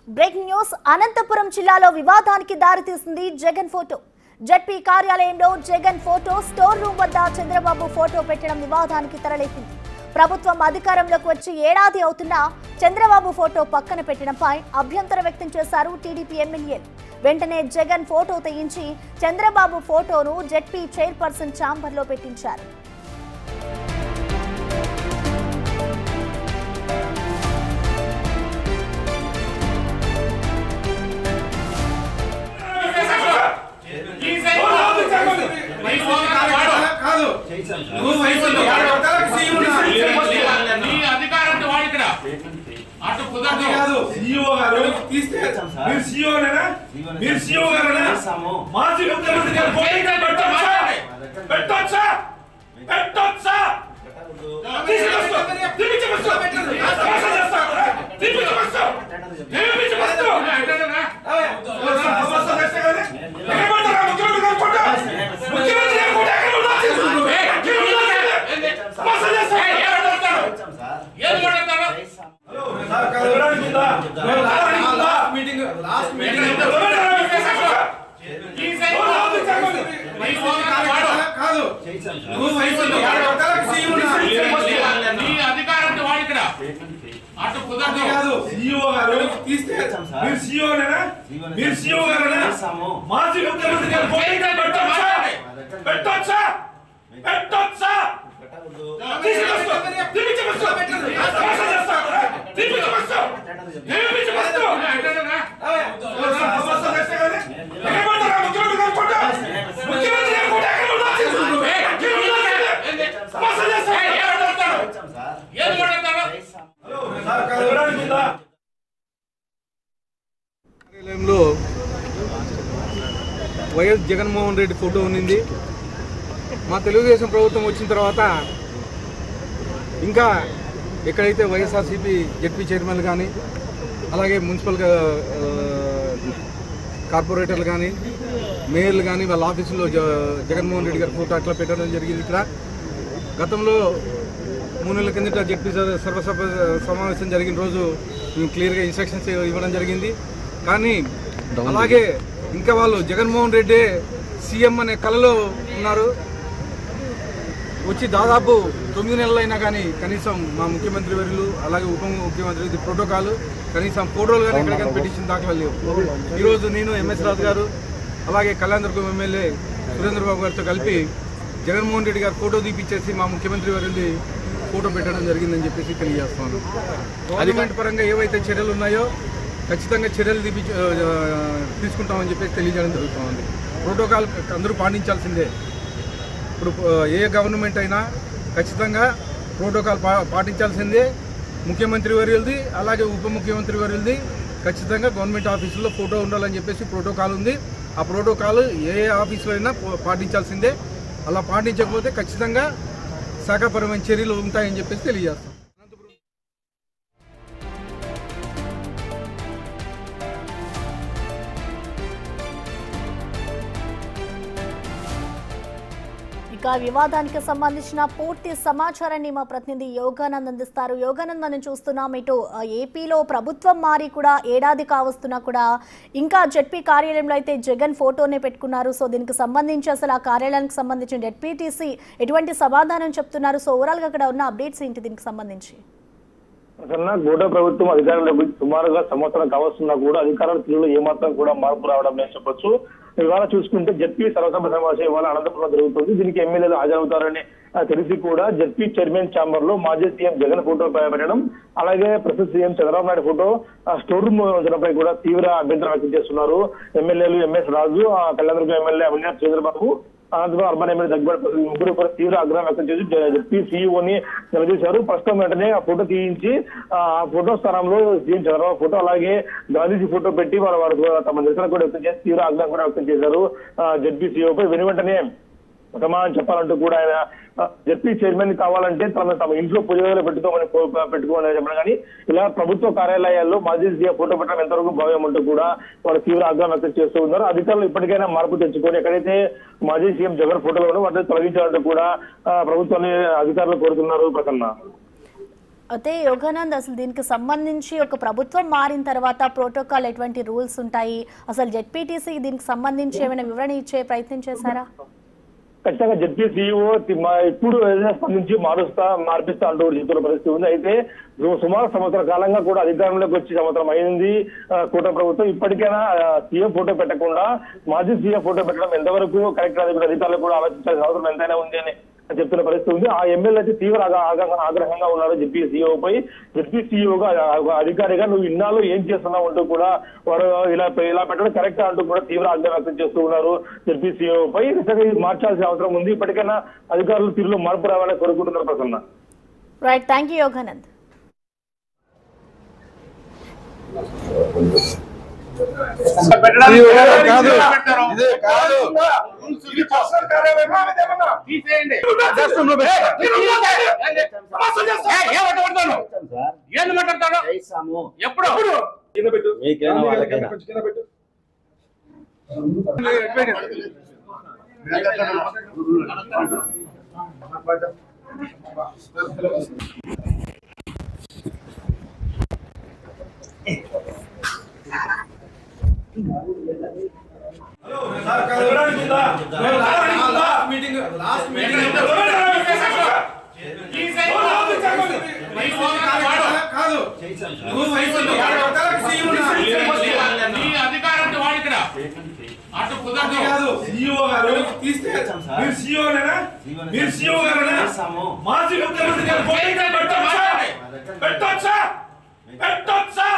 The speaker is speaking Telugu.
బ్రేకింగ్ న్యూస్ అనంతపురం జిల్లాలో వివాదానికి దారితీసింది జగన్ ఫోటో. జెడ్పీ కార్యాలయంలో జగన్ ఫోటో స్టోర్ రూమ్ వద్ద చంద్రబాబు ఫోటో పెట్టడం వివాదానికి తెరలేపింది. ప్రభుత్వం అధికారంలోకి వచ్చి ఏడాది అవుతున్నా చంద్రబాబు ఫోటో పక్కన పెట్టడంపై అభ్యంతరం వ్యక్తం చేశారు టీడీపీ ఎమ్మెల్యేలు. వెంటనే జగన్ ఫోటో తీయించి చంద్రబాబు ఫోటోను జెడ్పీ చైర్పర్సన్ ఛాంబర్లో పెట్టించారు. వైఎస్ జగన్మోహన్ రెడ్డి ఫోటో ఉన్నింది. మా తెలుగుదేశం ప్రభుత్వం వచ్చిన తర్వాత ఇంకా ఎక్కడైతే వైఎస్ఆర్సీపీ జెడ్పీ చైర్మన్ కానీ అలాగే మున్సిపల్ కార్పొరేటర్లు కానీ మేయర్లు కానీ వాళ్ళ ఆఫీసులో జగన్మోహన్ రెడ్డి గారి ఫోటో అట్లా పెట్టడం జరిగింది. ఇక్కడ గతంలో 3 నెలల కిందట జెడ్పీ సర్వసభ సమావేశం జరిగిన రోజు మేము క్లియర్గా ఇన్స్ట్రక్షన్స్ ఇవ్వడం జరిగింది. కానీ అలాగే ఇంకా వాళ్ళు జగన్మోహన్ రెడ్డి సీఎం అనే కళలో ఉన్నారు. వచ్చి దాదాపు 9 నెలలైనా కానీ కనీసం మా ముఖ్యమంత్రి వర్యులు అలాగే ఉప ముఖ్యమంత్రి ప్రోటోకాల్ కనీసం ఫోటోలు కానీ ఎక్కడికైనా పెట్టించిన దాఖలా లేవు. ఈరోజు నేను ఎంఎస్ రాజు గారు అలాగే కళ్యాణదుర్గం ఎమ్మెల్యే సురేంద్రబాబు గారితో కలిపి జగన్మోహన్ రెడ్డి గారు ఫోటో తీపిచ్చేసి మా ముఖ్యమంత్రి వర్యులు ఫోటో పెట్టడం జరిగిందని చెప్పేసి తెలియజేస్తున్నాను. గవర్నమెంట్ పరంగా ఏవైతే చర్యలు ఉన్నాయో ఖచ్చితంగా చర్యలు తీసుకుంటామని చెప్పేసి తెలియజేయడం జరుగుతుంది. ప్రోటోకాల్ అందరూ పాటించాల్సిందే. ఇప్పుడు ఏ గవర్నమెంట్ అయినా ఖచ్చితంగా ప్రోటోకాల్ పాటించాల్సిందే. ముఖ్యమంత్రి వర్యులది అలాగే ఉప ముఖ్యమంత్రి వర్యులది ఖచ్చితంగా గవర్నమెంట్ ఆఫీసుల్లో ఫోటో ఉండాలని చెప్పేసి ప్రోటోకాల్ ఉంది. ఆ ప్రోటోకాల్ ఏ ఆఫీసులో అయినా పాటించాల్సిందే. అలా పాటించకపోతే ఖచ్చితంగా శాఖపరమైన చర్యలు ఉంటాయని చెప్పేసి తెలియజేస్తాం. ఇక వివాదానికి సంబంధించిన పూర్తి సమాచారాన్ని మా ప్రతినిధి యోగానంద్ అందిస్తారు. యోగానంద్, మనం చూస్తున్నాం ఇటు ఏపీలో ప్రభుత్వం మారి కూడా ఏడాది కావస్తున్నా కూడా ఇంకా జెడ్పీ కార్యాలయంలో అయితే జగన్ ఫోటోనే పెట్టుకున్నారు. సో దీనికి సంబంధించి అసలు ఆ కార్యాలయానికి సంబంధించిన జెడ్పీటీసీ ఎటువంటి సమాధానం చెప్తున్నారు? సో ఓవరాల్గా అక్కడ ఉన్న అప్డేట్స్ ఏంటి దీనికి సంబంధించి? గూడా ప్రభుత్వం అధికారంలోకి సుమారుగా సంవత్సరం కావస్తున్నా కూడా అధికారుల తీరులో ఏమాత్రం కూడా మార్పు రావడం లేదు చెప్పొచ్చు. ఇవాళ చూసుకుంటే జెడ్పీ సర్వసభ సమావేశం ఇవాళ అనంతపురంలో జరుగుతుంది. దీనికి ఎమ్మెల్యేలు హాజరవుతారని తెలిసి కూడా జెడ్పీ చైర్మన్ ఛాంబర్ లో మాజీ సీఎం జగన్ ఫోటో పెట్టడం అలాగే ప్రస్తుత CM Chandrababu Naidu photo store room ఉంచడంపై కూడా తీవ్ర అభ్యంతరం వ్యక్తం చేస్తున్నారు. ఎమ్మెల్యేలు MS Raju, Kalyanadurgam MLA Avinash Chandrababu, Anantapuram urban MLA దగ్గర ముగ్గురు కూడా తీవ్ర ఆగ్రహం వ్యక్తం చేసి జెడ్పీ సీఈఓని నిలదీశారు. ప్రస్తుతం వెంటనే ఆ ఫోటో తీయించి ఆ ఫోటో స్థానంలో సీఎం చంద్రబాబు ఫోటో అలాగే గాంధీజీ ఫోటో పెట్టి వారు తమ నిరసన కూడా వ్యక్తం చేసి తీవ్ర ఆగ్రహం కూడా వ్యక్తం చేశారు జెడ్పీ సీఈఓపై. వెంటనే సమాధానం చెప్పాలంటూ కూడా ఆయన జెడ్పీ చైర్మన్ కావాలంటే తమ ఇంట్లో పూజలో పెట్టుకోమని చెప్పడం కానీ ఇలా ప్రభుత్వ కార్యాలయాల్లో మాజీ సీఎం ఫోటో పెట్టడం ఎంతవరకు భావ్యం అంటూ కూడా వారు తీవ్ర ఆగ్రహం వ్యక్తం చేస్తూ ఉన్నారు. అధికారులు ఇప్పటికైనా మార్పు తెచ్చుకొని ఎక్కడైతే మాజీ సీఎం జగన్ ఫోటోలో వాటిని తొలగించాలంటూ కూడా ప్రభుత్వాన్ని అధికారులు కోరుతున్నారు. ప్రసన్న, అయితే యోగానంద్, అసలు దీనికి సంబంధించి ఒక ప్రభుత్వం మారిన తర్వాత ప్రోటోకాల్ ఎటువంటి రూల్స్ ఉంటాయి, అసలు జెడ్పీటీసీ దీనికి సంబంధించి ఏమైనా వివరణ ఇచ్చే ప్రయత్నం చేశారా? ఖచ్చితంగా జడ్పీ సీఈఓ ఇప్పుడు స్పందించి మార్పిస్తా అంటూ చెప్తున్న పరిస్థితి ఉంది. అయితే సుమారు సంవత్సర కాలంగా కూడా అధికారంలోకి వచ్చి సంవత్సరం అయింది కూటమి ప్రభుత్వం. ఇప్పటికైనా సీఎం ఫోటో పెట్టకుండా మాజీ సీఎం ఫోటో పెట్టడం ఎంతవరకు కరెక్ట్ అనేది అధికారులు కూడా ఆలోచించాల్సిన అవసరం ఎంతైనా ఉంది అని చెప్తున్న పరిస్థితి ఉంది. ఆ ఎమ్మెల్యే అయితే తీవ్ర ఆగ్రహంగా ఉన్నారు జెడ్పీ సీఈఓపై. జెడ్పీ సీఈఓగా అధికారిగా నువ్వు ఇన్నాళ్ళు ఏం చేస్తున్నావు అంటూ కూడా వారు ఇలా పెట్టడం కరెక్ట్ అంటూ కూడా తీవ్ర ఆగ్రహం వ్యక్తం చేస్తూ ఉన్నారు జెడ్పీ సీఈఓపై. నిజంగా మార్చాల్సిన అవసరం ఉంది. ఇప్పటికైనా అధికారులు తీరులో మార్పు రావాలని కోరుకుంటున్నారు Prasanna. Right, thank you Yoganand. ఎప్పుడు అధికారం వాడు ఇక్కడ అటు కుదరదు. సీఈఓ గారు తీస్తే మీరు సీఈఓనేనా? మీరు సీఈఓ గారేనా? మాజీ ముఖ్యమంత్రి గారు పెట్టొచ్చా? పెట్టొచ్చా?